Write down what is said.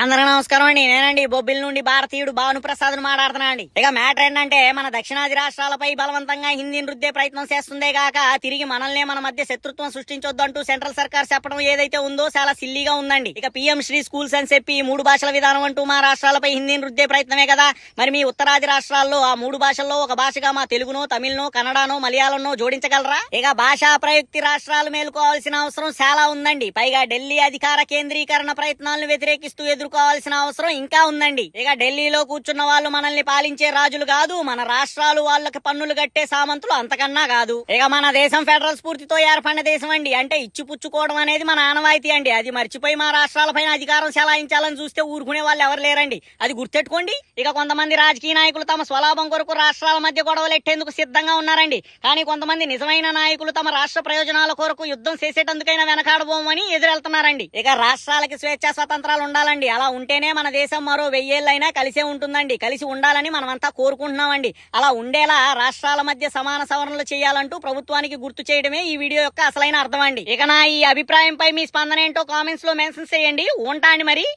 అందరూ నమస్కారం అండి. నేనండి బొబ్బిల్ నుండి భారతీయుడు భాను ప్రసాద్ మాట్లాడుతున్నా అండి. ఇక మ్యాటర్ ఏంటంటే మన దక్షిణాది రాష్ట్రాలపై బలవంతంగా హిందీని రుద్దే ప్రయత్నం చేస్తుందే గాక తిరిగి మనల్నే మన మధ్య శత్రుత్వం సృష్టించొద్దంటూ సెంట్రల్ సర్కార్ చెప్పడం ఏదైతే ఉందో చాలా సిల్లీగా ఉందండి. ఇక పీఎం శ్రీ స్కూల్స్ అని చెప్పి 3 భాషల విధానం అంటూ మా రాష్ట్రాలపై హిందీని రుద్దే ప్రయత్నమే కదా. మరి మీ ఉత్తరాది రాష్ట్రాల్లో ఆ 3 భాషల్లో ఒక భాషగా మా తెలుగునో తమిళనో కన్నడనో మలయాళంనో జోడించగలరా? ఇక భాషా ప్రయుక్తి రాష్ట్రాలు మేలుకోవాల్సిన అవసరం చాలా ఉందండి. పైగా ఢిల్లీ అధికార కేంద్రీకరణ ప్రయత్నాలను వ్యతిరేకిస్తూ ఎదుర్కోవాల్సిన అవసరం ఇంకా ఉందండి. ఇక ఢిల్లీలో కూర్చున్న వాళ్ళు మనల్ని పాలించే రాజులు కాదు, మన రాష్ట్రాలు వాళ్ళకి పన్నులు కట్టే సామంతులు అంతకన్నా కాదు. ఇక మన దేశం ఫెడరల్ స్ఫూర్తితో ఏర్పడిన దేశం అండి. అంటే ఇచ్చిపుచ్చుకోవడం అనేది మన ఆనవాయితీ అండి. అది మర్చిపోయి మా రాష్ట్రాలపైన అధికారం చెలాయించాలని చూస్తే ఊరుకునే వాళ్ళు ఎవరు లేరండి. అది గుర్తెట్టుకోండి. ఇక కొంతమంది రాజకీయ నాయకులు తమ స్వలాభం కొరకు రాష్ట్రాల మధ్య గొడవలు ఎట్టేందుకు సిద్ధంగా ఉన్నారండి. కానీ కొంతమంది నిజమైన నాయకులు తమ రాష్ట్ర ప్రయోజనాల కొరకు యుద్ధం చేసేటందుకైనా వెనకాడబోమని ఎదురెళ్తున్నారండి. ఇక రాష్ట్రాలకి స్వేచ్ఛా స్వతంత్రాలు ఉండాలండి. అలా ఉంటేనే మన దేశం మరో 1000 ఏళ్ళైనా కలిసే ఉంటుందండి. కలిసి ఉండాలని మనమంతా కోరుకుంటున్నామండి. అలా ఉండేలా రాష్ట్రాల మధ్య సమాన సవరణలు చేయాలంటూ ప్రభుత్వానికి గుర్తు చేయడమే ఈ వీడియో యొక్క అసలైన అర్థం అండి. ఇక నా ఈ అభిప్రాయంపై మీ స్పందన ఏంటో కామెంట్స్ లో మెన్షన్ చేయండి. ఉంటాండి మరి.